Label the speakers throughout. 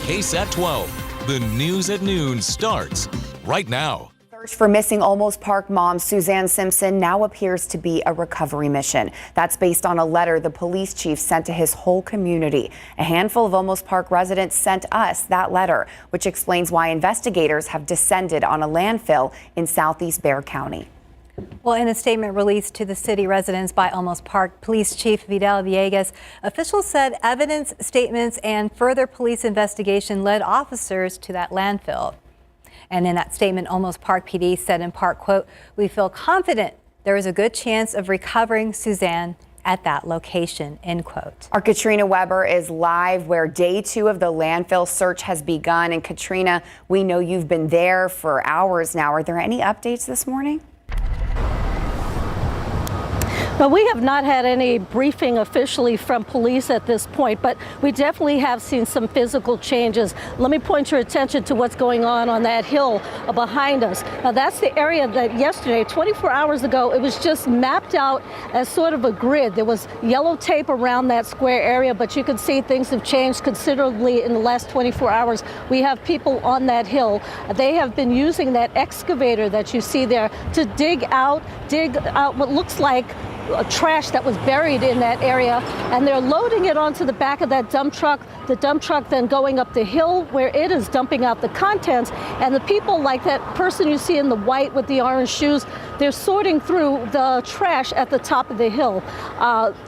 Speaker 1: KSAT 12. The news at noon starts right now.
Speaker 2: Search for missing Olmos Park mom Suzanne Simpson now appears to be a recovery mission. That's based on a letter the police chief sent to his whole community. A handful of Olmos Park residents sent us that letter, which explains why investigators have descended on a landfill in southeast Bexar County.
Speaker 3: Well, in a statement released to the city residents by Olmos Park Police Chief Vidal Villegas, officials said evidence, statements, and further police investigation led officers to that landfill. And in that statement, Olmos Park PD said in part, quote, "We feel confident there is a good chance of recovering Suzanne at that location," end quote.
Speaker 2: Our Katrina Weber is live where day 2 of the landfill search has begun. And Katrina, we know you've been there for hours now. Are there any updates this morning?
Speaker 4: Well, we have not had any briefing officially from police at this point, but we definitely have seen some physical changes. Let me point your attention to what's going on that hill behind us. Now, that's the area that yesterday, 24 hours ago, it was just mapped out as sort of a grid. There was yellow tape around that square area, but you can see things have changed considerably in the last 24 hours. We have people on that hill. They have been using that excavator that you see there to dig out what looks like trash that was buried in that area, and they're loading it onto the back of that dump truck. The dump truck then going up the hill where it is dumping out the contents, and the people, like that person you see in the white with the orange shoes, they're sorting through the trash at the top of the hill.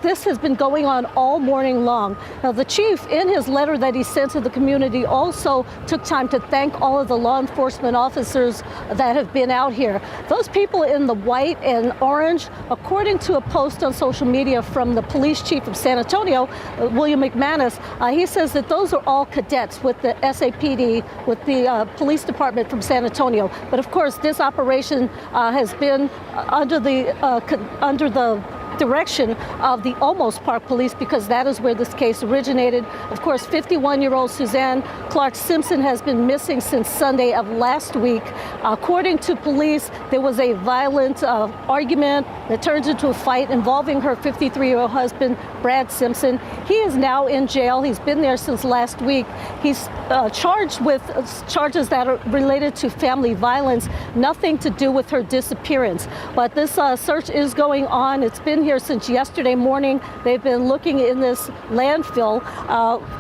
Speaker 4: This has been going on all morning long. Now, the chief, in his letter that he sent to the community, also took time to thank all of the law enforcement officers that have been out here. Those people in the white and orange, according to a post on social media from the police chief of San Antonio, William McManus, he says that those are all cadets with the SAPD, with the police department from San Antonio. But of course, this operation has been under the direction of the Olmos Park Police, because that is where this case originated. Of course, 51-year-old Suzanne Clark Simpson has been missing since Sunday of last week. According to police, there was a violent argument that turned into a fight involving her 53-year-old husband, Brad Simpson. He is now in jail. He's been there since last week. He's charged with charges that are related to family violence, nothing to do with her disappearance. But this search is going on. It's been here since yesterday morning. They've been looking in this landfill.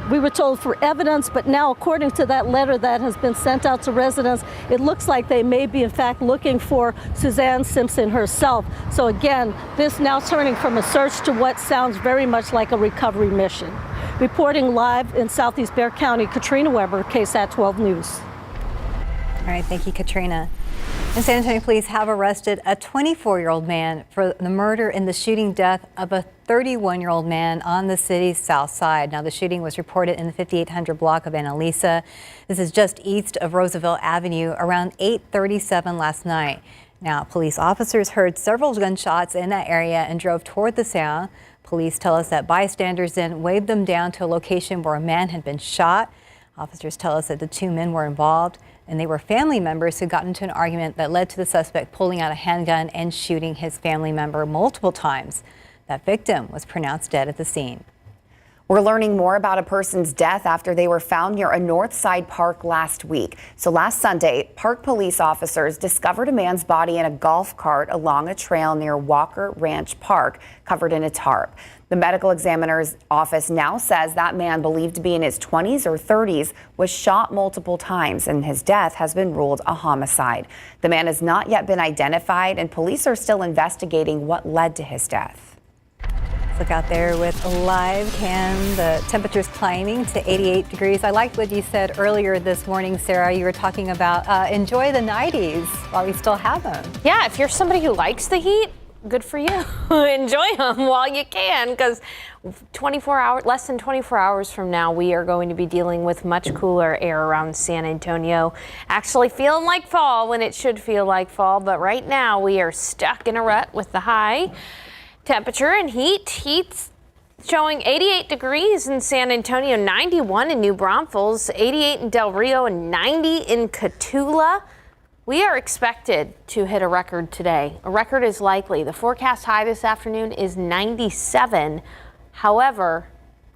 Speaker 4: We were told for evidence, but now, according to that letter that has been sent out to residents, it looks like they may be in fact looking for Suzanne Simpson herself. So again, this now turning from a search to what sounds very much like a recovery mission. Reporting live in southeast Bexar County, Katrina Weber, KSAT 12 News.
Speaker 3: All right, thank you, Katrina. And San Antonio police have arrested a 24-year-old man for the murder and the shooting death of a 31-year-old man on the city's south side. Now, the shooting was reported in the 5800 block of Annalisa. This is just east of Roosevelt Avenue around 8:37 last night. Now, police officers heard several gunshots in that area and drove toward the sound. Police tell us that bystanders then waved them down to a location where a man had been shot. Officers tell us that the 2 men were involved, and they were family members who got into an argument that led to the suspect pulling out a handgun and shooting his family member multiple times. That victim was pronounced dead at the scene.
Speaker 2: We're learning more about a person's death after they were found near a North Side park last week. So last Sunday, park police officers discovered a man's body in a golf cart along a trail near Walker Ranch Park, covered in a tarp. The medical examiner's office now says that man, believed to be in his 20s or 30s, was shot multiple times, and his death has been ruled a homicide. The man has not yet been identified, and police are still investigating what led to his death.
Speaker 3: Look out there with a live cam. The temperature's climbing to 88 degrees. I liked what you said earlier this morning, Sarah. You were talking about enjoy the 90s while we still have them.
Speaker 5: Yeah, if you're somebody who likes the heat, good for you. Enjoy them while you can, because less than 24 hours from now, we are going to be dealing with much cooler air around San Antonio. Actually feeling like fall when it should feel like fall, but right now we are stuck in a rut with the high temperature and heat's showing 88 degrees in San Antonio, 91 in New Braunfels, 88 in Del Rio, and 90 in Cotulla. We are expected to hit a record today. A record is likely. The forecast high this afternoon is 97. However,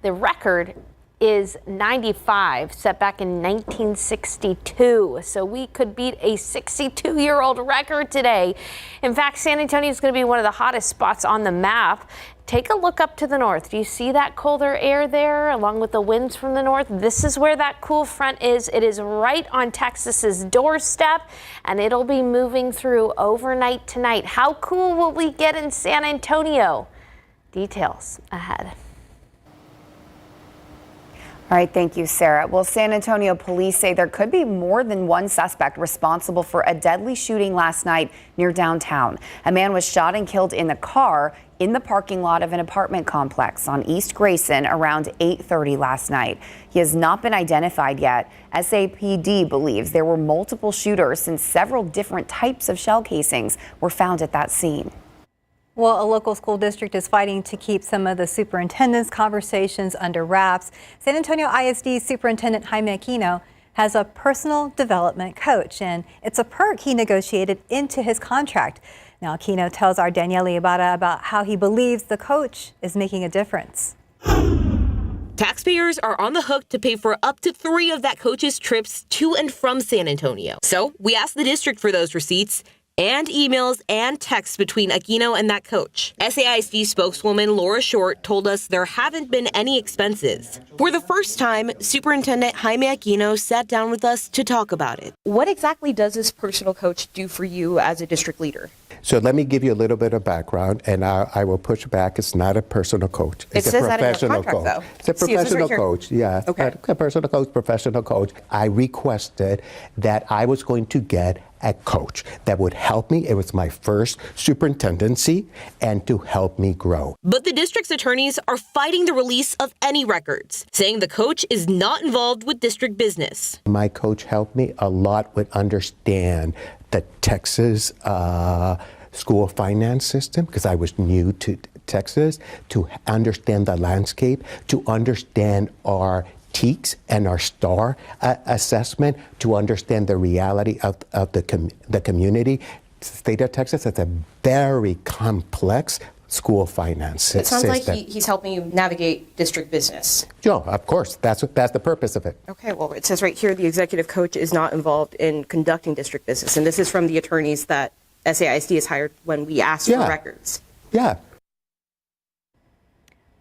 Speaker 5: the record is 95, set back in 1962. So we could beat a 62-year-old record today. In fact, San Antonio is going to be one of the hottest spots on the map. Take a look up to the north. Do you see that colder air there, along with the winds from the north? This is where that cool front is. It is right on Texas's doorstep, and it'll be moving through overnight tonight. How cool will we get in San Antonio? Details ahead.
Speaker 2: All right, thank you, Sarah. Well, San Antonio police say there could be more than one suspect responsible for a deadly shooting last night near downtown. A man was shot and killed in the car in the parking lot of an apartment complex on East Grayson around 8:30 last night. He has not been identified yet. SAPD believes there were multiple shooters since several different types of shell casings were found at that scene.
Speaker 3: Well, a local school district is fighting to keep some of the superintendent's conversations under wraps. San Antonio ISD Superintendent Jaime Aquino has a personal development coach, and it's a perk he negotiated into his contract. Now, Aquino tells our Danielle Ibarra about how he believes the coach is making a difference.
Speaker 6: Taxpayers are on the hook to pay for up to 3 of that coach's trips to and from San Antonio. So we asked the district for those receipts and emails and texts between Aquino and that coach. SAISD spokeswoman Laura Short told us there haven't been any expenses. For the first time, Superintendent Jaime Aquino sat down with us to talk about it.
Speaker 7: What exactly does this personal coach do for you as a district leader?
Speaker 8: So let me give you a little bit of background, and I will push back. It's not a personal coach. It's a professional coach. Though. It's a professional coach. Yeah, okay. A personal coach, professional coach. I requested that I was going to get a coach that would help me. It was my first superintendency, and to help me grow.
Speaker 6: But the district's attorneys are fighting the release of any records, saying the coach is not involved with district business.
Speaker 8: My coach helped me a lot with understand the Texas school finance system, because I was new to Texas, to understand the landscape, to understand our TEACs and our STAR assessment, to understand the reality of the community. The state of Texas has a very complex school finance system.
Speaker 7: It sounds like he's helping you navigate district business.
Speaker 8: Yeah, of course. That's the purpose of it.
Speaker 7: Okay, well, it says right here the executive coach is not involved in conducting district business. And this is from the attorneys that SAISD has hired when we asked for records.
Speaker 8: Yeah.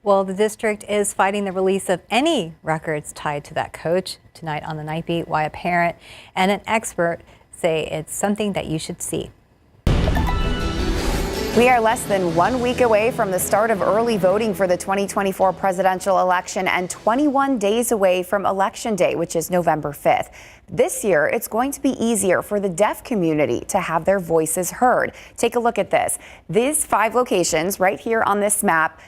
Speaker 3: Well, the district is fighting the release of any records tied to that coach. Tonight on the Night Beat, why a parent and an expert say it's something that you should see.
Speaker 2: We are less than 1 week away from the start of early voting for the 2024 presidential election and 21 days away from Election Day, which is November 5th. This year, it's going to be easier for the deaf community to have their voices heard. Take a look at this. These 5 locations right here on this map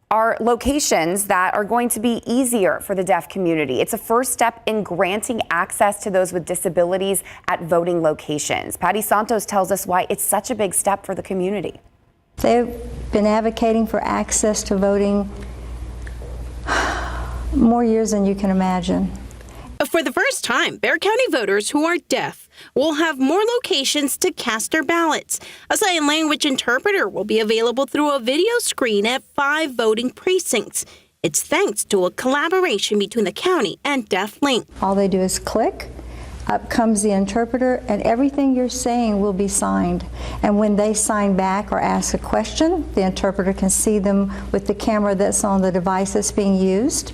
Speaker 2: are locations that are going to be easier for the deaf community. It's a first step in granting access to those with disabilities at voting locations. Patty Santos tells us why it's such a big step for the community.
Speaker 9: They've been advocating for access to voting more years than you can imagine.
Speaker 10: For the first time, Bexar County voters who are deaf will have more locations to cast their ballots. A sign language interpreter will be available through a video screen at 5 voting precincts. It's thanks to a collaboration between the county and DeafLink.
Speaker 9: All they do is click, up comes the interpreter, and everything you're saying will be signed. And when they sign back or ask a question, the interpreter can see them with the camera that's on the device that's being used,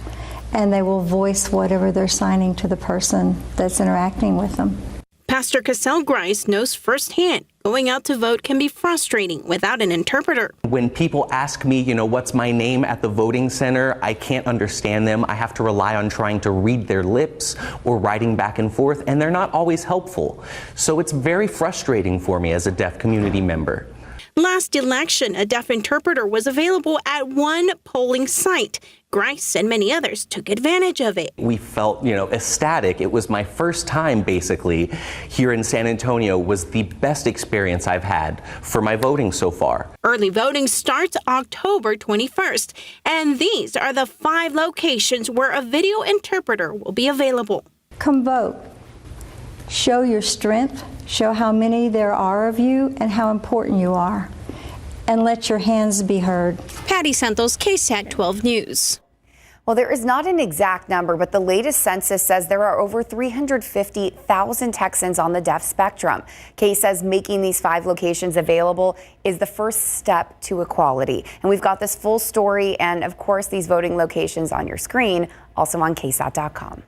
Speaker 9: and they will voice whatever they're signing to the person that's interacting with them.
Speaker 10: Pastor Cassell Grice knows firsthand going out to vote can be frustrating without an interpreter.
Speaker 11: When people ask me, what's my name at the voting center, I can't understand them. I have to rely on trying to read their lips or writing back and forth, and they're not always helpful. So it's very frustrating for me as a deaf community member.
Speaker 10: Last election, a deaf interpreter was available at 1 polling site. Grice and many others took advantage of it.
Speaker 11: We felt, ecstatic. It was my first time, basically, here in San Antonio. Was the best experience I've had for my voting so far.
Speaker 10: Early voting starts October 21st, and these are the 5 locations where a video interpreter will be available.
Speaker 9: Come vote. Show your strength, show how many there are of you and how important you are, and let your hands be heard.
Speaker 10: Patty Santos, KSAT 12 News.
Speaker 2: Well, there is not an exact number, but the latest census says there are over 350,000 Texans on the deaf spectrum. Kay says making these 5 locations available is the first step to equality. And we've got this full story and, of course, these voting locations on your screen, also on KSAT.com.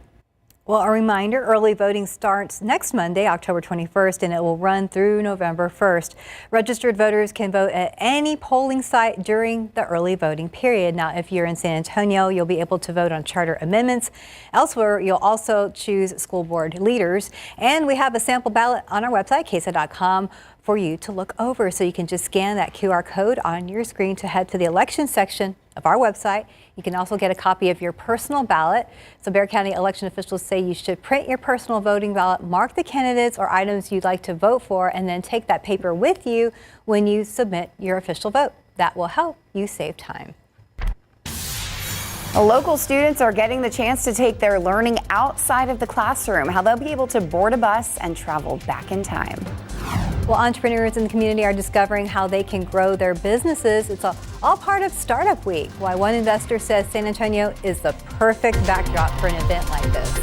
Speaker 3: Well, a reminder, early voting starts next Monday, October 21st, and it will run through November 1st. Registered voters can vote at any polling site during the early voting period. Now, if you're in San Antonio, you'll be able to vote on charter amendments. Elsewhere, you'll also choose school board leaders. And we have a sample ballot on our website, KSAT.com, for you to look over. So you can just scan that QR code on your screen to head to the election section of our website. You can also get a copy of your personal ballot. So Bexar County election officials say you should print your personal voting ballot, mark the candidates or items you'd like to vote for, and then take that paper with you when you submit your official vote. That will help you save time.
Speaker 2: Local students are getting the chance to take their learning outside of the classroom, how they'll be able to board a bus and travel back in time.
Speaker 3: Well, entrepreneurs in the community are discovering how they can grow their businesses. It's all part of Startup Week. Why one investor says San Antonio is the perfect backdrop for an event like this.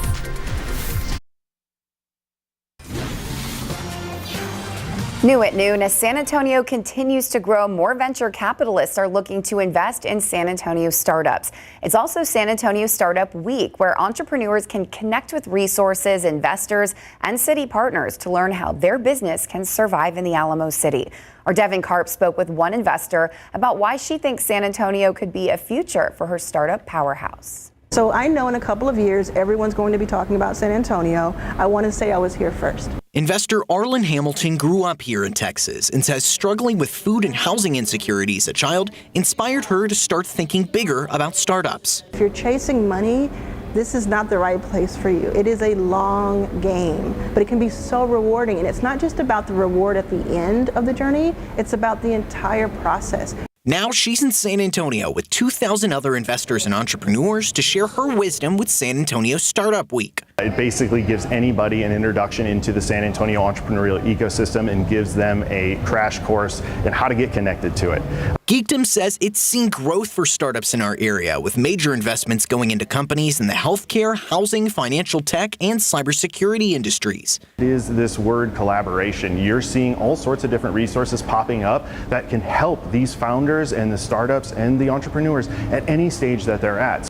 Speaker 2: New at noon, as San Antonio continues to grow, more venture capitalists are looking to invest in San Antonio startups. It's also San Antonio Startup Week, where entrepreneurs can connect with resources, investors, and city partners to learn how their business can survive in the Alamo City. Our Devin Karp spoke with one investor about why she thinks San Antonio could be a future for her startup powerhouse.
Speaker 12: So I know in a couple of years, everyone's going to be talking about San Antonio. I want to say I was here first.
Speaker 13: Investor Arlen Hamilton grew up here in Texas and says struggling with food and housing insecurity as a child inspired her to start thinking bigger about startups.
Speaker 12: If you're chasing money, this is not the right place for you. It is a long game, but it can be so rewarding. And it's not just about the reward at the end of the journey, it's about the entire process.
Speaker 13: Now she's in San Antonio with 2,000 other investors and entrepreneurs to share her wisdom with San Antonio Startup Week.
Speaker 14: It basically gives anybody an introduction into the San Antonio entrepreneurial ecosystem and gives them a crash course in how to get connected to it.
Speaker 13: Geekdom says it's seen growth for startups in our area, with major investments going into companies in the healthcare, housing, financial tech, and cybersecurity industries.
Speaker 14: It is this word collaboration. You're seeing all sorts of different resources popping up that can help these founders and the startups and the entrepreneurs at any stage that they're at.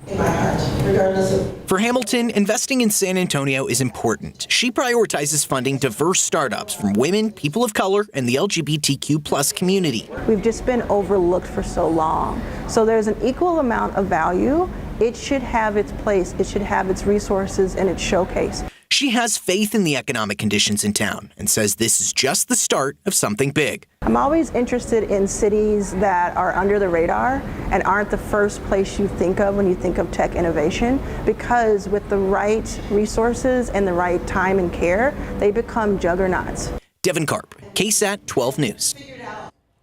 Speaker 13: For Hamilton, investing in San Antonio is important. She prioritizes funding diverse startups from women, people of color, and the LGBTQ+ community.
Speaker 12: We've just been overlooked for so long. So there's an equal amount of value. It should have its place, it should have its resources and its showcase.
Speaker 13: She has faith in the economic conditions in town and says this is just the start of something big.
Speaker 12: I'm always interested in cities that are under the radar and aren't the first place you think of when you think of tech innovation, because with the right resources and the right time and care, they become juggernauts.
Speaker 13: Devin Karp, KSAT 12 News.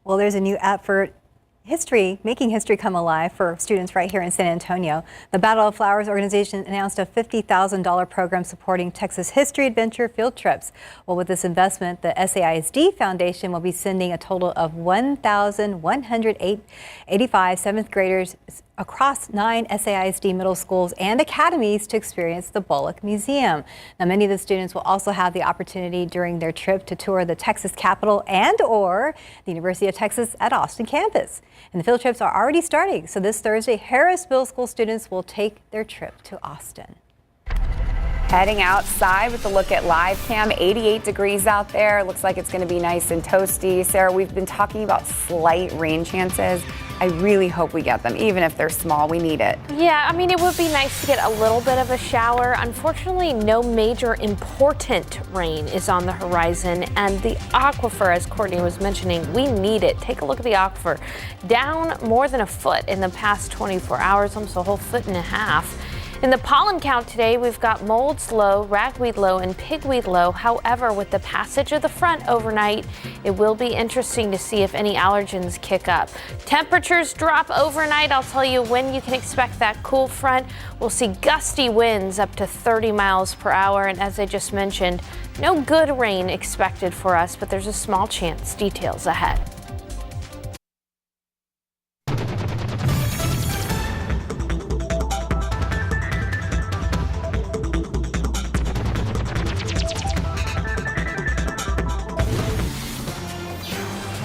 Speaker 3: Well, there's a new app for making history come alive for students right here in San Antonio. The Battle of Flowers organization announced a $50,000 program supporting Texas history adventure field trips. Well, with this investment, the SAISD Foundation will be sending a total of 1,185 seventh graders across 9 SAISD middle schools and academies to experience the Bullock Museum. Now, many of the students will also have the opportunity during their trip to tour the Texas Capitol and/or the University of Texas at Austin campus. And the field trips are already starting, so this Thursday, Harris Middle School students will take their trip to Austin.
Speaker 2: Heading outside with a look at live cam, 88 degrees out there. Looks like it's going to be nice and toasty. Sarah, we've been talking about slight rain chances. I really hope we get them, even if they're small. We need it.
Speaker 5: Yeah, I mean, it would be nice to get a little bit of a shower. Unfortunately, no major important rain is on the horizon. And the aquifer, as Courtney was mentioning, we need it. Take a look at the aquifer. Down more than a foot in the past 24 hours, almost a whole foot and a half. In the pollen count today, we've got molds low, ragweed low, and pigweed low. However, with the passage of the front overnight, it will be interesting to see if any allergens kick up. Temperatures drop overnight. I'll tell you when you can expect that cool front. We'll see gusty winds up to 30 miles per hour. And as I just mentioned, no good rain expected for us, but there's a small chance. Details ahead.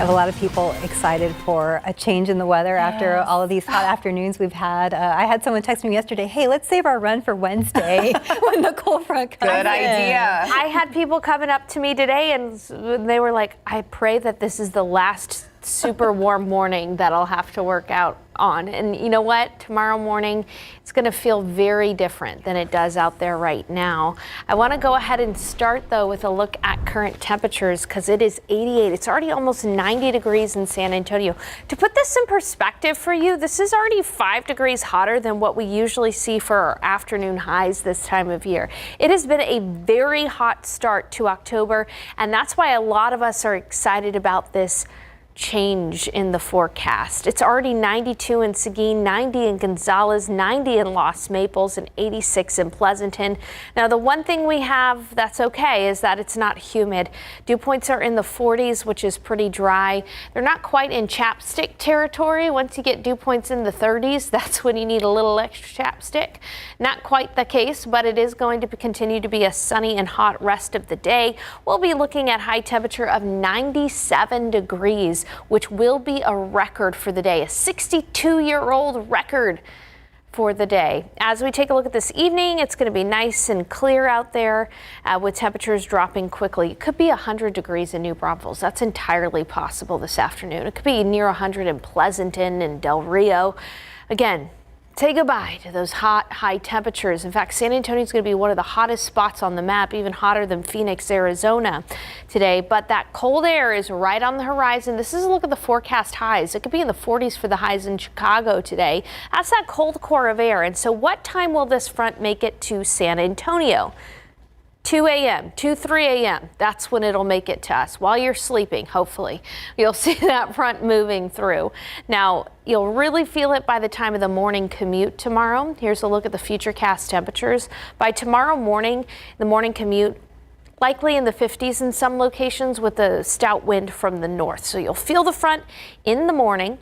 Speaker 3: have a lot of people excited for a change in the weather after all of these hot afternoons we've had. I had someone text me yesterday, hey, let's save our run for Wednesday when the cold front comes in.
Speaker 2: Good idea.
Speaker 5: I had people coming up to me today and they were like, I pray that this is the last super warm morning that I'll have to work out on. And you know what? Tomorrow morning, it's going to feel very different than it does out there right now. I want to go ahead and start, though, with a look at current temperatures because it is 88. It's already almost 90 degrees in San Antonio. To put this in perspective for you, this is already 5 degrees hotter than what we usually see for our afternoon highs this time of year. It has been a very hot start to October, and that's why a lot of us are excited about this change in the forecast. It's already 92 in Seguin, 90 in Gonzales, 90 in Los Maples, and 86 in Pleasanton. Now, the one thing we have that's okay is that it's not humid. Dew points are in the 40s, which is pretty dry. They're not quite in chapstick territory. Once you get dew points in the 30s, that's when you need a little extra chapstick. Not quite the case, but it is going to continue to be a sunny and hot rest of the day. We'll be looking at high temperature of 97 degrees, which will be a record for the day, a 62-year-old record for the day. As we take a look at this evening, it's going to be nice and clear out there with temperatures dropping quickly. It could be 100 degrees in New Braunfels. That's entirely possible this afternoon. It could be near 100 in Pleasanton and Del Rio. Again, say goodbye to those hot, high temperatures. In fact, San Antonio is going to be one of the hottest spots on the map, even hotter than Phoenix, Arizona today. But that cold air is right on the horizon. This is a look at the forecast highs. It could be in the 40s for the highs in Chicago today. That's that cold core of air. And so what time will this front make it to San Antonio? 2 a.m., 3 a.m. That's when it'll make it to us while you're sleeping, hopefully. You'll see that front moving through. Now, you'll really feel it by the time of the morning commute tomorrow. Here's a look at the futurecast temperatures. By tomorrow morning, the morning commute, likely in the 50s in some locations with a stout wind from the north. So you'll feel the front in the morning.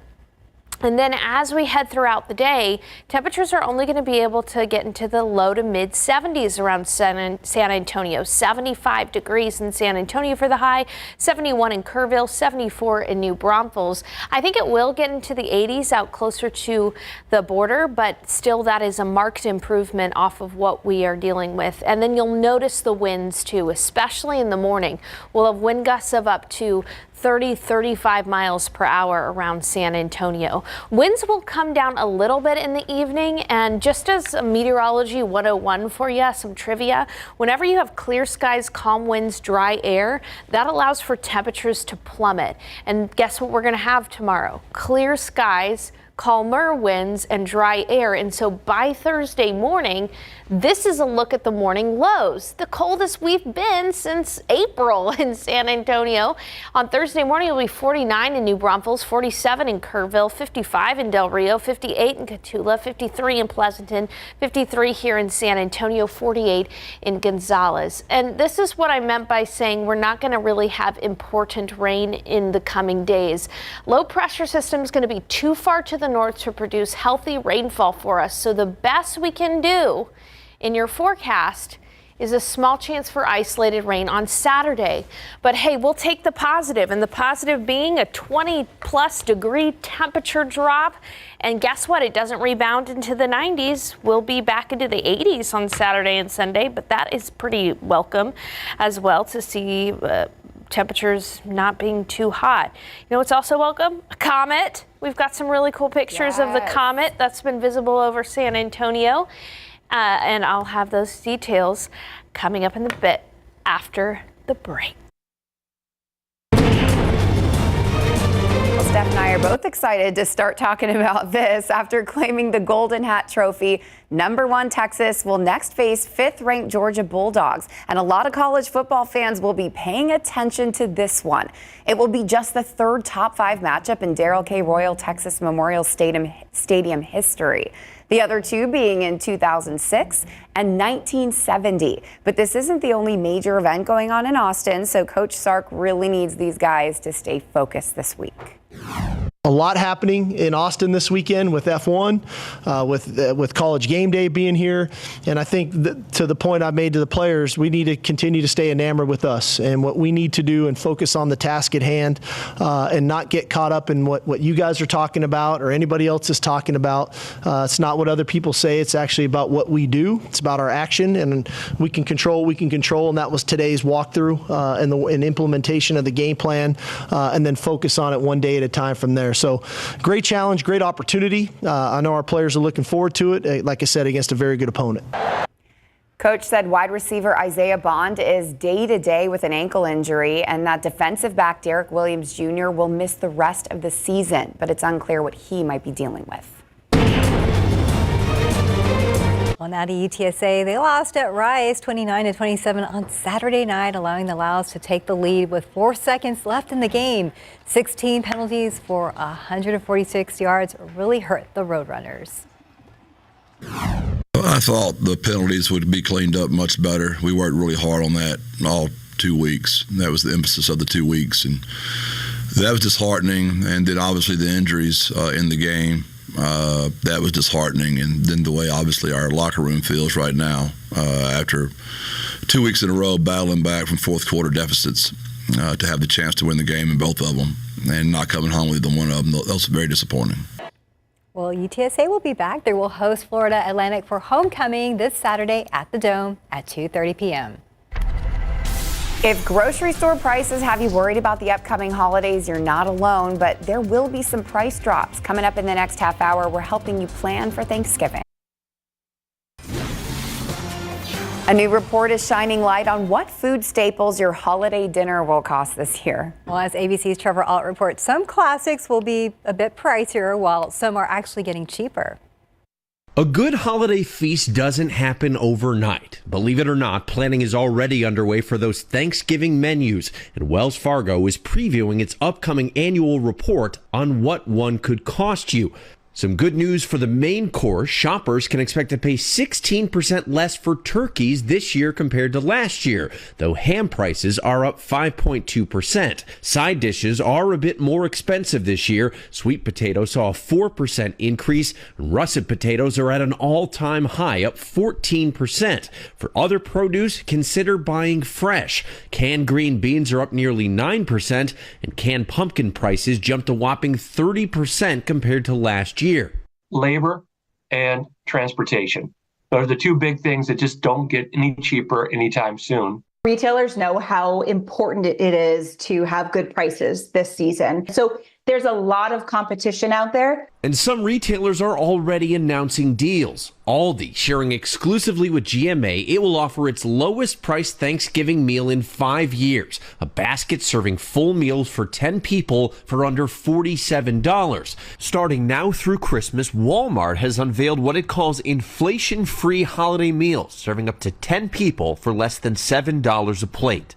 Speaker 5: And then as we head throughout the day, temperatures are only going to be able to get into the low to mid 70s around San Antonio. 75 degrees in San Antonio for the high, 71 in Kerrville, 74 in New Braunfels. I think it will get into the 80s out closer to the border, but still that is a marked improvement off of what we are dealing with. And then you'll notice the winds too, especially in the morning. We'll have wind gusts of up to 30-35 miles per hour around San Antonio. Winds will come down a little bit in the evening, and just as a meteorology 101 for you, some trivia, whenever you have clear skies, calm winds, dry air, that allows for temperatures to plummet. And guess what we're going to have tomorrow? Clear skies, calmer winds, and dry air. And so by Thursday morning, this is a look at the morning lows, the coldest we've been since April in San Antonio. On Thursday morning, it'll be 49 in New Braunfels, 47 in Kerrville, 55 in Del Rio, 58 in Cotulla, 53 in Pleasanton, 53 here in San Antonio, 48 in Gonzales. And this is what I meant by saying we're not going to really have important rain in the coming days. Low pressure system is going to be too far to the north to produce healthy rainfall for us. So the best we can do in your forecast is a small chance for isolated rain on Saturday. But hey, we'll take the positive, and the positive being a 20+ degree temperature drop. And guess what? It doesn't rebound into the 90s. We'll be back into the 80s on Saturday and Sunday, but that is pretty welcome as well to see temperatures not being too hot. You know what's also welcome? A comet. We've got some really cool pictures of the comet that's been visible over San Antonio. And I'll have those details coming up in a bit after the break.
Speaker 2: Well, Steph and I are both excited to start talking about this. After claiming the Golden Hat Trophy, #1 Texas will next face 5th-ranked Georgia Bulldogs. And a lot of college football fans will be paying attention to this one. It will be just the 3rd top 5 matchup in Darrell K. Royal Texas Memorial Stadium history. The other 2 being in 2006 and 1970. But this isn't the only major event going on in Austin, so Coach Sark really needs these guys to stay focused this week.
Speaker 15: A lot happening in Austin this weekend with F1, with College Game Day being here. And I think that to the point I made to the players, we need to continue to stay enamored with us and what we need to do and focus on the task at hand and not get caught up in what you guys are talking about or anybody else is talking about. It's not what other people say. It's actually about what we do. It's about our action, and we can control what we can control. And that was today's walkthrough and implementation of the game plan, and then focus on it one day at a time from there. So great challenge, great opportunity. I know our players are looking forward to it, like I said, against a very good opponent.
Speaker 2: Coach said wide receiver Isaiah Bond is day-to-day with an ankle injury, and that defensive back Derek Williams Jr. will miss the rest of the season, but it's unclear what he might be dealing with.
Speaker 3: Well, now to UTSA, they lost at Rice 29-27 on Saturday night, allowing the Owls to take the lead with 4 seconds left in the game. 16 penalties for 146 yards really hurt the Roadrunners.
Speaker 16: I thought the penalties would be cleaned up much better. We worked really hard on that all 2 weeks. That was the emphasis of the 2 weeks, and that was disheartening. And then obviously the injuries in the game. That was disheartening, and then the way obviously our locker room feels right now after 2 weeks in a row battling back from fourth quarter deficits to have the chance to win the game in both of them and not coming home with either one of them. That was very disappointing.
Speaker 3: Well, UTSA will be back. They will host Florida Atlantic for homecoming this Saturday at the Dome at 2:30 p.m.
Speaker 2: If grocery store prices have you worried about the upcoming holidays, you're not alone, but there will be some price drops. Coming up in the next half hour, we're helping you plan for Thanksgiving. A new report is shining light on what food staples your holiday dinner will cost this year.
Speaker 3: Well, as ABC's Trevor Alt reports, some classics will be a bit pricier while some are actually getting cheaper.
Speaker 17: A good holiday feast doesn't happen overnight. Believe it or not, planning is already underway for those Thanksgiving menus, and Wells Fargo is previewing its upcoming annual report on what one could cost you. Some good news for the main course. Shoppers can expect to pay 16% less for turkeys this year compared to last year, though ham prices are up 5.2%. Side dishes are a bit more expensive this year. Sweet potatoes saw a 4% increase, and russet potatoes are at an all-time high, up 14%. For other produce, consider buying fresh. Canned green beans are up nearly 9%, and canned pumpkin prices jumped a whopping 30% compared to last year.
Speaker 18: Labor and transportation. Those are the two big things that just don't get any cheaper anytime soon.
Speaker 19: Retailers know how important it is to have good prices this season. So there's a lot of competition out there.
Speaker 17: And some retailers are already announcing deals. Aldi sharing exclusively with GMA, it will offer its lowest priced Thanksgiving meal in 5 years. A basket serving full meals for 10 people for under $47. Starting now through Christmas, Walmart has unveiled what it calls inflation-free holiday meals, serving up to 10 people for less than $7 a plate.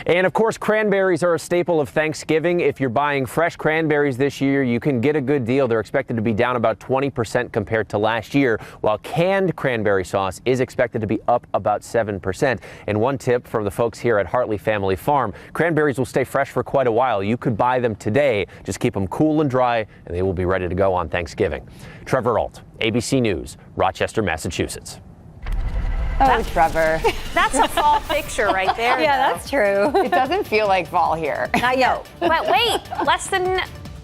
Speaker 20: And of course, cranberries are a staple of Thanksgiving. If you're buying fresh cranberries this year, you can get a good deal. They're expected to be down about 20% compared to last year, while canned cranberry sauce is expected to be up about 7%. And one tip from the folks here at Hartley Family Farm, cranberries will stay fresh for quite a while. You could buy them today. Just keep them cool and dry, and they will be ready to go on Thanksgiving. Trevor Alt, ABC News, Rochester, Massachusetts.
Speaker 2: Oh, Trevor.
Speaker 5: That's a fall picture right there.
Speaker 3: Yeah, that's true.
Speaker 2: It doesn't feel like fall here.
Speaker 3: Not yet.
Speaker 5: But wait, less than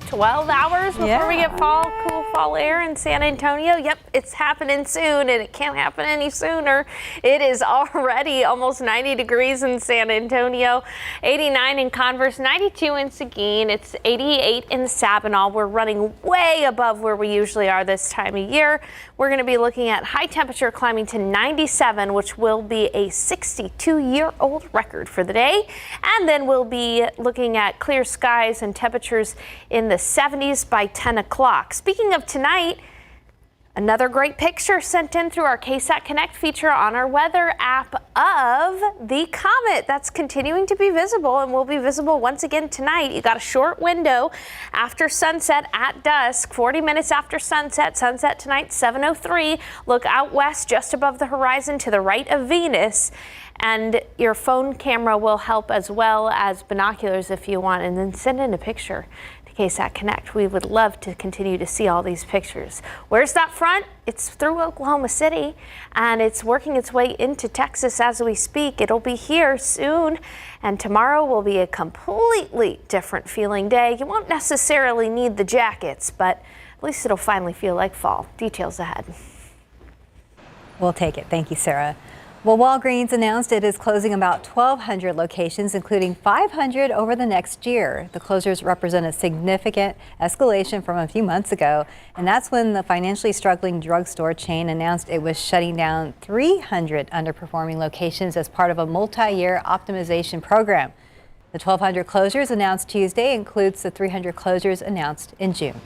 Speaker 5: 12 hours before we get cool fall air in San Antonio. Yep, it's happening soon, and it can't happen any sooner. It is already almost 90 degrees in San Antonio, 89 in Converse, 92 in Seguin. It's 88 in Sabinal. We're running way above where we usually are this time of year. We're going to be looking at high temperature climbing to 97, which will be a 62-year-old record for the day. And then we'll be looking at clear skies and temperatures in the 70s by 10 o'clock. Speaking of tonight, another great picture sent in through our KSAT Connect feature on our weather app of the comet that's continuing to be visible and will be visible once again tonight. You got a short window after sunset at dusk, 40 minutes after sunset. Sunset tonight, 7:03. Look out west just above the horizon to the right of Venus. And your phone camera will help as well as binoculars if you want, and then send in a picture to KSAT Connect. We would love to continue to see all these pictures. Where's that front? It's through Oklahoma City, and it's working its way into Texas as we speak. It'll be here soon, and tomorrow will be a completely different feeling day. You won't necessarily need the jackets, but at least it'll finally feel like fall. Details ahead.
Speaker 3: We'll take it. Thank you, Sarah. Well, Walgreens announced it is closing about 1,200 locations, including 500 over the next year. The closures represent a significant escalation from a few months ago, and that's when the financially struggling drugstore chain announced it was shutting down 300 underperforming locations as part of a multi-year optimization program. The 1,200 closures announced Tuesday includes the 300 closures announced in June.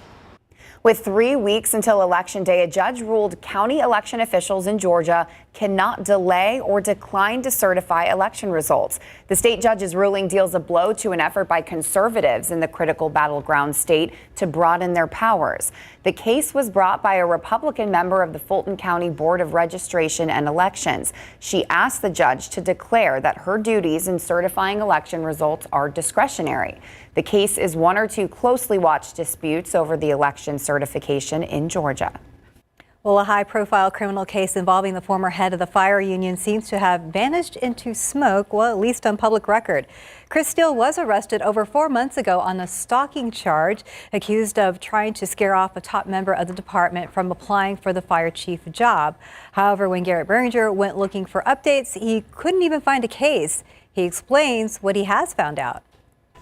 Speaker 2: With 3 weeks until Election Day, a judge ruled county election officials in Georgia cannot delay or decline to certify election results. The state judge's ruling deals a blow to an effort by conservatives in the critical battleground state to broaden their powers. The case was brought by a Republican member of the Fulton County Board of Registration and Elections. She asked the judge to declare that her duties in certifying election results are discretionary. The case is one or two closely watched disputes over the election certification in Georgia.
Speaker 3: Well, a high-profile criminal case involving the former head of the fire union seems to have vanished into smoke, well, at least on public record. Chris Steele was arrested over 4 months ago on a stalking charge, accused of trying to scare off a top member of the department from applying for the fire chief job. However, when Garrett Berringer went looking for updates, he couldn't even find a case. He explains what he has found out.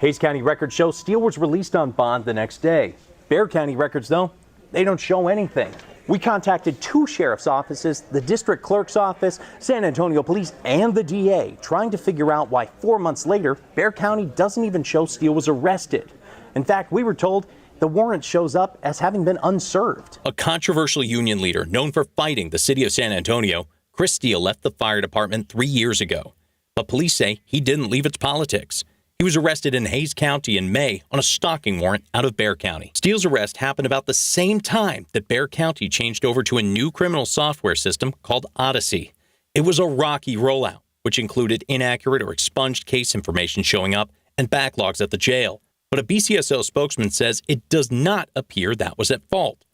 Speaker 21: Hays County records show Steele was released on bond the next day. Bexar County records, though, they don't show anything. We contacted 2 sheriff's offices, the district clerk's office, San Antonio police, and the DA, trying to figure out why 4 months later, Bexar County doesn't even show Steele was arrested. In fact, we were told the warrant shows up as having been unserved.
Speaker 22: A controversial union leader known for fighting the city of San Antonio, Chris Steele left the fire department 3 years ago. But police say he didn't leave its politics. He was arrested in Hays County in May on a stalking warrant out of Bexar County. Steele's arrest happened about the same time that Bexar County changed over to a new criminal software system called Odyssey. It was a rocky rollout, which included inaccurate or expunged case information showing up and backlogs at the jail. But a BCSO spokesman says it does not appear that was at fault.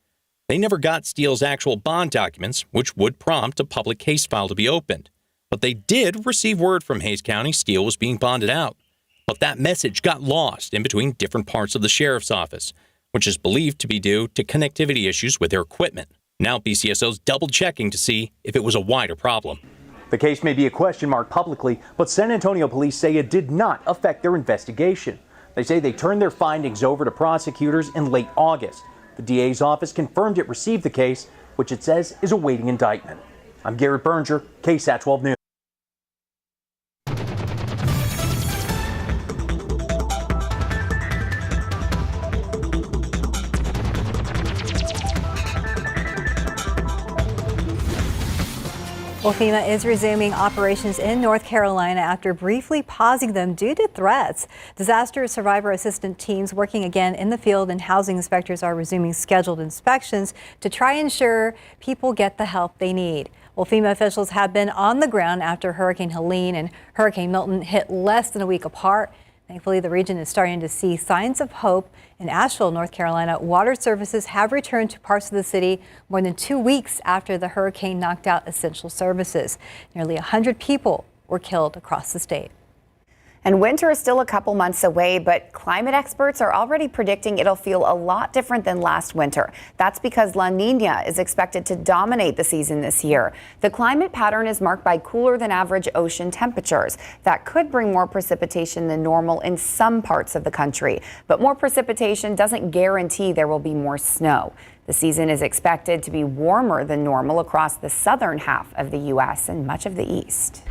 Speaker 22: They never got Steele's actual bond documents, which would prompt a public case file to be opened. But they did receive word from Hays County Steele was being bonded out. But that message got lost in between different parts of the sheriff's office, which is believed to be due to connectivity issues with their equipment. Now BCSO's double-checking to see if it was a wider problem.
Speaker 21: The case may be a question mark publicly, but San Antonio police say it did not affect their investigation. They say they turned their findings over to prosecutors in late August. The DA's office confirmed it received the case, which it says is awaiting indictment. I'm Garrett Berringer, KSAT 12 News.
Speaker 3: Well, FEMA is resuming operations in North Carolina after briefly pausing them due to threats. Disaster survivor assistant teams working again in the field and housing inspectors are resuming scheduled inspections to try and ensure people get the help they need. Well, FEMA officials have been on the ground after Hurricane Helene and Hurricane Milton hit less than a week apart. Thankfully, the region is starting to see signs of hope. In Asheville, North Carolina, water services have returned to parts of the city more than 2 weeks after the hurricane knocked out essential services. Nearly 100 people were killed across the state.
Speaker 2: And winter is still a couple months away, but climate experts are already predicting it'll feel a lot different than last winter. That's because La Niña is expected to dominate the season this year. The climate pattern is marked by cooler than average ocean temperatures. That could bring more precipitation than normal in some parts of the country. But more precipitation doesn't guarantee there will be more snow. The season is expected to be warmer than normal across the southern half of the U.S. and much of the east.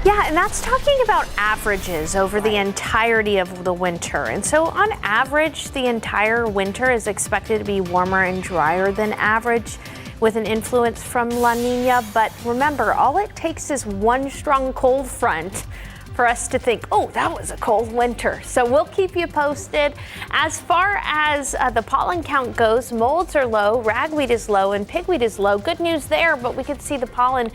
Speaker 5: Yeah, and that's talking about averages over the entirety of the winter. And so on average, the entire winter is expected to be warmer and drier than average with an influence from La Niña. But remember, all it takes is one strong cold front for us to think, oh, that was a cold winter. So we'll keep you posted. As far as the pollen count goes, molds are low, ragweed is low, and pigweed is low. Good news there, but we could see the pollen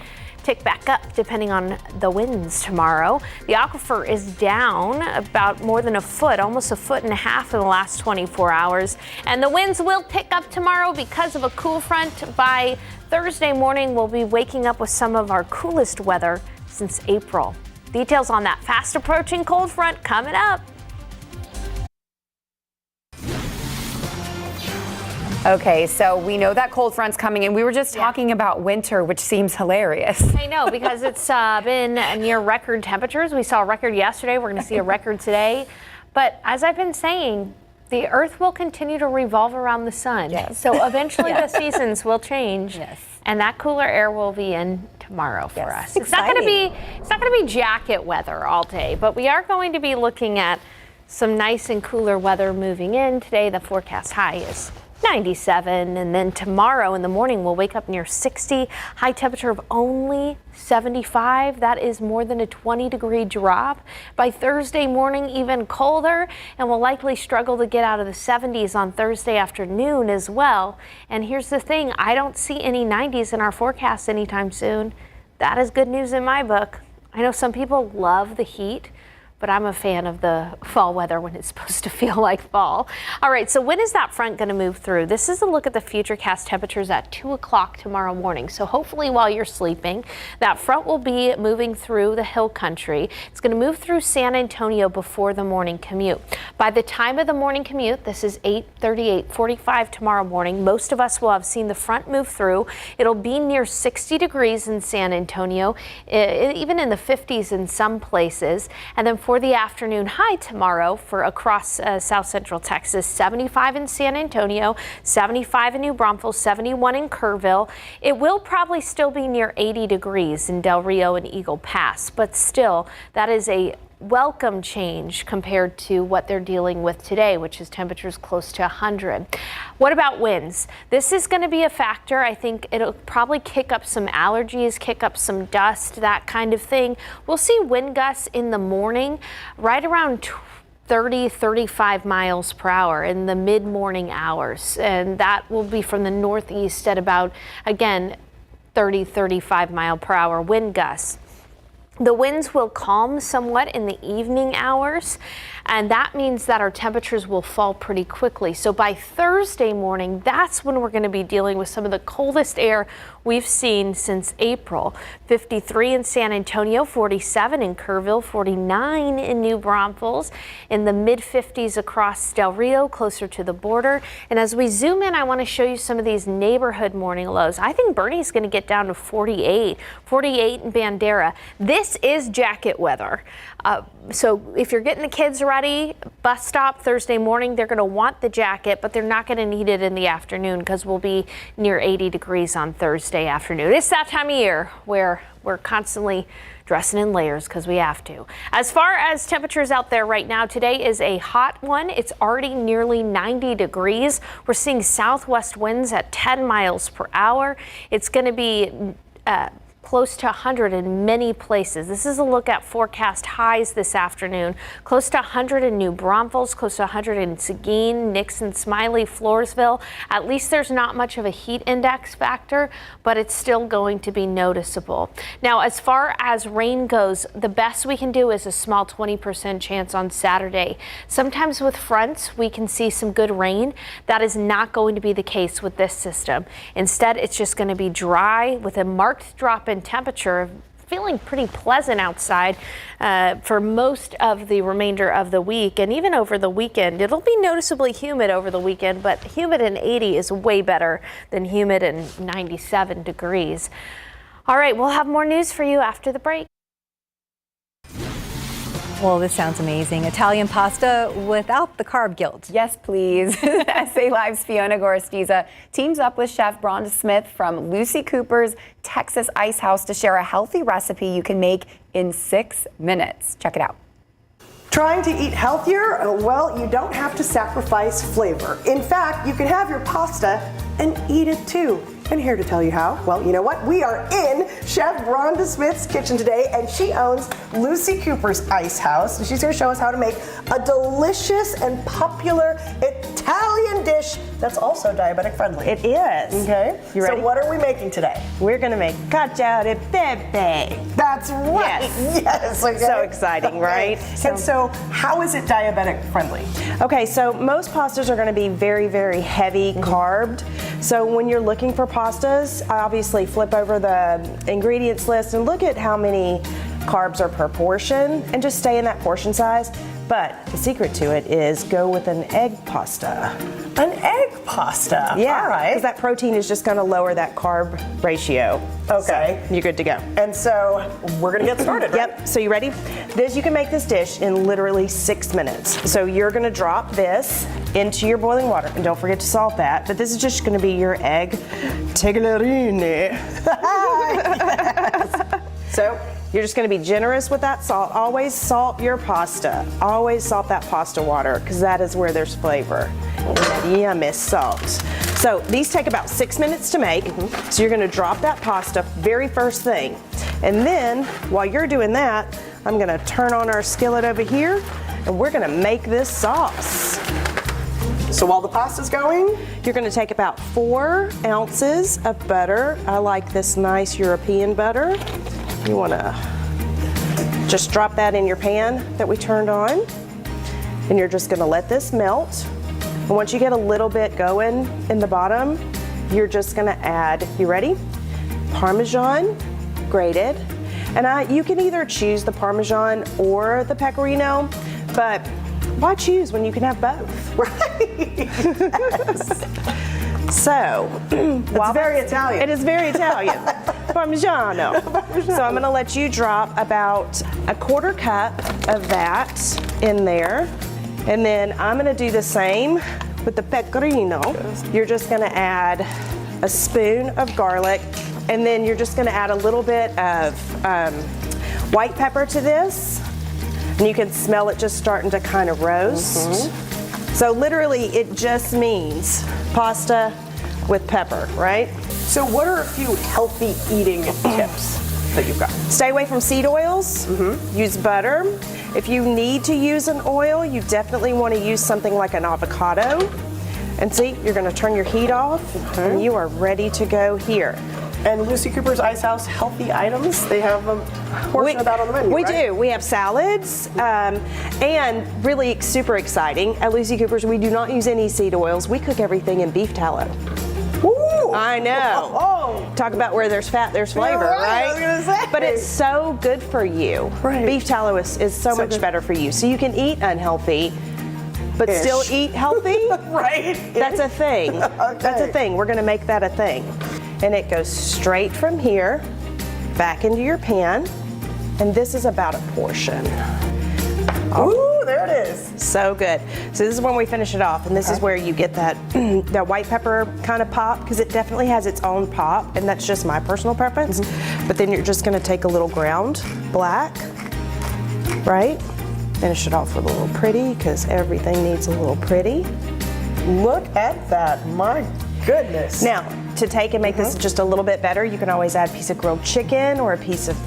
Speaker 5: tick back up depending on the winds tomorrow. The aquifer is down about more than a foot, almost 1.5 feet in the last 24 hours. And the winds will pick up tomorrow because of a cool front. By Thursday morning, we'll be waking up with some of our coolest weather since April. Details on that fast approaching cold front coming up.
Speaker 2: Okay, so we know that cold front's coming in. We were just talking about winter, which seems hilarious.
Speaker 5: I know, because it's been near record temperatures. We saw a record yesterday. We're going to see a record today. But as I've been saying, the Earth will continue to revolve around the sun.
Speaker 2: Yes.
Speaker 5: So eventually the seasons will change. Yes. And that cooler air will be in tomorrow for us. It's not going to be jacket weather all day, but we are going to be looking at some nice and cooler weather moving in. Today the forecast high is 97, and then tomorrow in the morning we'll wake up near 60, high temperature of only 75. That is more than a 20-degree drop. By Thursday morning, even colder, and we'll likely struggle to get out of the 70s on Thursday afternoon as well. And here's the thing, I don't see any 90s in our forecast anytime soon. That is good news in my book. I know some people love the heat, but I'm a fan of the fall weather when it's supposed to feel like fall. All right, so when is that front going to move through? This is a look at the futurecast temperatures at 2 o'clock tomorrow morning. So hopefully while you're sleeping, that front will be moving through the hill country. It's going to move through San Antonio before the morning commute. By the time of the morning commute, this is 8:30, 8:45 tomorrow morning, most of us will have seen the front move through. It'll be near 60 degrees in San Antonio, even in the 50s in some places. And then for the afternoon high tomorrow for across south central Texas, 75 in San Antonio, 75 in New Braunfels, 71 in Kerrville. It will probably still be near 80 degrees in Del Rio and Eagle Pass, but still that is a welcome change compared to what they're dealing with today, which is temperatures close to 100. What about winds? This is going to be a factor. I think it'll probably kick up some allergies, kick up some dust, that kind of thing. We'll see wind gusts in the morning right around 30, 35 miles per hour in the mid-morning hours. And that will be from the northeast at about, again, 30, 35 mile per hour wind gusts. The winds will calm somewhat in the evening hours, and that means that our temperatures will fall pretty quickly. So by Thursday morning, that's when we're going to be dealing with some of the coldest air we've seen since April. 53 in San Antonio, 47 in Kerrville, 49 in New Braunfels, in the mid-50s across Del Rio, closer to the border. And as we zoom in, I want to show you some of these neighborhood morning lows. I think Bernie's going to get down to 48, 48 in Bandera. This is jacket weather. So if you're getting the kids ready, bus stop Thursday morning, they're going to want the jacket, but they're not going to need it in the afternoon because we'll be near 80 degrees on Thursday afternoon. It's that time of year where we're constantly dressing in layers because we have to. As far as temperatures out there right now, today is a hot one. It's already nearly 90 degrees. We're seeing southwest winds at 10 miles per hour. It's going to be close to 100 in many places. This is a look at forecast highs this afternoon. Close to 100 in New Braunfels, close to 100 in Seguin, Nixon, Smiley, Floresville. At least there's not much of a heat index factor, but it's still going to be noticeable. Now, as far as rain goes, the best we can do is a small 20% chance on Saturday. Sometimes with fronts, we can see some good rain. That is not going to be the case with this system. Instead, it's just going to be dry with a marked drop in temperature, feeling pretty pleasant outside for most of the remainder of the week and even over the weekend. It'll be noticeably humid over the weekend, but humid in 80 is way better than humid in 97 degrees. All right, we'll have more news for you after the break.
Speaker 3: Well, this sounds amazing. Italian pasta without the carb guilt.
Speaker 2: Yes, please. SA Live's Fiona Gorostiza teams up with Chef Bronda Smith from Lucy Cooper's Texas Ice House to share a healthy recipe you can make in 6 minutes. Check it out.
Speaker 1: Trying to eat healthier? Well, you don't have to sacrifice flavor. In fact, you can have your pasta and eat it too. And here to tell you how, well, you know what? We are in Chef Rhonda Smith's kitchen today, and she owns Lucy Cooper's Ice House. And she's going to show us how to make a delicious and popular Italian dish that's also diabetic friendly.
Speaker 4: It is.
Speaker 1: Okay.
Speaker 4: You ready?
Speaker 1: So what are we making today?
Speaker 4: We're going to make cacio e pepe.
Speaker 1: That's right.
Speaker 4: Yes.
Speaker 1: Yes. Okay.
Speaker 4: So exciting, right?
Speaker 1: And so how is it diabetic friendly?
Speaker 4: Okay, so most pastas are going to be very, very heavy carbed. So when you're looking for pastas, obviously flip over the ingredients list and look at how many carbs are per portion and just stay in that portion size. But the secret to it is go with an egg pasta.
Speaker 1: An egg pasta?
Speaker 4: Yeah,
Speaker 1: all right.
Speaker 4: because that protein is just going to lower that carb ratio.
Speaker 1: Okay.
Speaker 4: So you're good to go.
Speaker 1: And so we're going to get started, right?
Speaker 4: Yep, so you ready? You can make this dish in literally 6 minutes. So you're going to drop this into your boiling water, and don't forget to salt that. But this is just going to be your egg tagliatelle. Yes. So you're just going to be generous with that salt. Always salt your pasta. Always salt that pasta water, because that is where there's flavor. And that yummy salt. So these take about 6 minutes to make. So you're going to drop that pasta very first thing. And then while you're doing that, I'm going to turn on our skillet over here, and we're going to make this sauce.
Speaker 1: So while the pasta's going,
Speaker 4: you're going to take about 4 ounces of butter. I like this nice European butter. You want to just drop that in your pan that we turned on, and you're just going to let this melt. And once you get a little bit going in the bottom, you're just going to add, you ready? Parmesan grated. And you can either choose the Parmesan or the Pecorino, but why choose when you can have both?
Speaker 1: Right. Yes.
Speaker 4: So,
Speaker 1: it's very Italian.
Speaker 4: It is very Italian. Parmigiano. So I'm going to let you drop about 1/4 cup of that in there. And then I'm going to do the same with the pecorino. You're just going to add a spoon of garlic, and then you're just going to add a little bit of white pepper to this. And you can smell it just starting to kind of roast. So literally it just means pasta with pepper, right?
Speaker 1: So what are a few healthy eating tips that you've got?
Speaker 4: Stay away from seed oils. Use butter. If you need to use an oil, you definitely want to use something like an avocado. And see, you're going to turn your heat off, and you are ready to go here.
Speaker 1: And Lucy Cooper's Ice House healthy items, they have a portion of that on the menu,
Speaker 4: We
Speaker 1: right?
Speaker 4: do. We have salads, and really super exciting, at Lucy Cooper's, we do not use any seed oils. We cook everything in beef tallow.
Speaker 1: Ooh.
Speaker 4: I know.
Speaker 1: Oh.
Speaker 4: Talk about where there's fat, there's flavor,
Speaker 1: right? I was gonna say.
Speaker 4: But it's so good for you.
Speaker 1: Right.
Speaker 4: Beef tallow is so much
Speaker 1: good.
Speaker 4: better for you. So you can eat unhealthy, but
Speaker 1: Ish.
Speaker 4: still eat healthy.
Speaker 1: Right.
Speaker 4: That's a thing.
Speaker 1: Okay.
Speaker 4: That's a thing. We're going to make that a thing. And it goes straight from here back into your pan. And this is about a portion.
Speaker 1: Ooh, there it is.
Speaker 4: So good. So this is when we finish it off, and this is where you get that that white pepper kind of pop, because it definitely has its own pop, and that's just my personal preference. But then you're just going to take a little ground black, right? Finish it off with a little pretty, because everything needs a little pretty.
Speaker 1: Look at that. My goodness.
Speaker 4: Now, to take and make this just a little bit better, you can always add a piece of grilled chicken or a piece of,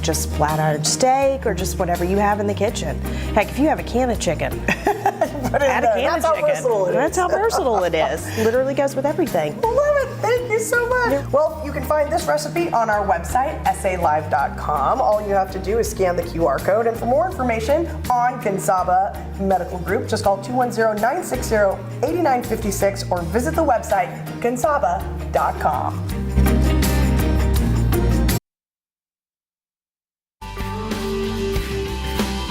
Speaker 4: just flat iron steak or just whatever you have in the kitchen. Heck, if you have a can of chicken, add a can of chicken.
Speaker 1: That's how versatile it is.
Speaker 4: That's how versatile it is. Literally goes with everything.
Speaker 1: Love it. Thank you so much. Well, you can find this recipe on our website, salive.com. All you have to do is scan the QR code. And for more information on Kinsaba Medical Group, just call 210-960-8956 or visit the website, kinsaba.com.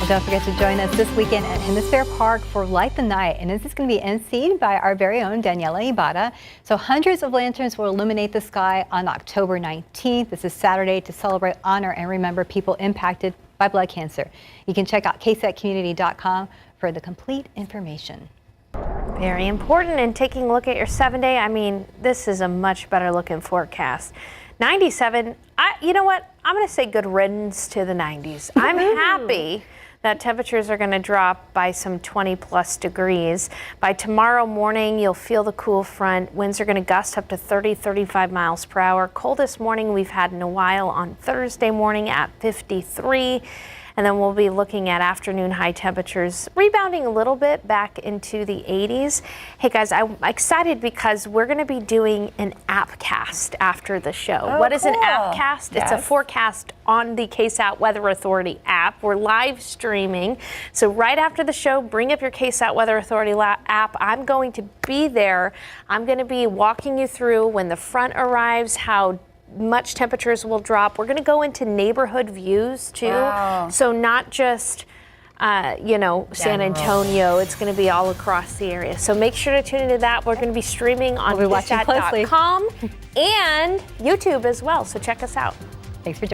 Speaker 3: Don't forget to join us this weekend at Hemisphere Park for Light the Night. And this is going to be emceed by our very own Daniela Ibarra. So hundreds of lanterns will illuminate the sky on October 19th. This is Saturday to celebrate, honor, and remember people impacted by blood cancer. You can check out ksatcommunity.com for the complete information.
Speaker 5: Very important. And taking a look at your 7-day, I mean, this is a much better looking forecast. 97, you know what? I'm going to say good riddance to the 90s. I'm happy that temperatures are going to drop by some 20 plus degrees. By tomorrow morning, you'll feel the cool front. Winds are going to gust up to 30, 35 miles per hour. Coldest morning we've had in a while on Thursday morning at 53. And then we'll be looking at afternoon high temperatures rebounding a little bit back into the 80s. Hey guys, I'm excited because we're going to be doing an app cast after the show.
Speaker 2: Oh,
Speaker 5: what is an
Speaker 2: cool.
Speaker 5: app cast?
Speaker 2: Yes.
Speaker 5: It's a forecast on the KSAT Weather Authority app. We're live streaming. So right after the show, bring up your KSAT Weather Authority app. I'm going to be there. I'm going to be walking you through when the front arrives, how much temperatures will drop. We're going to go into neighborhood views too.
Speaker 2: Wow.
Speaker 5: So not just, San Antonio. It's going to be all across the area. So make sure to tune into that. We're going to be streaming on
Speaker 3: We'll be watching closely.
Speaker 5: KSAT.com and YouTube as well. So check us out.
Speaker 3: Thanks for joining.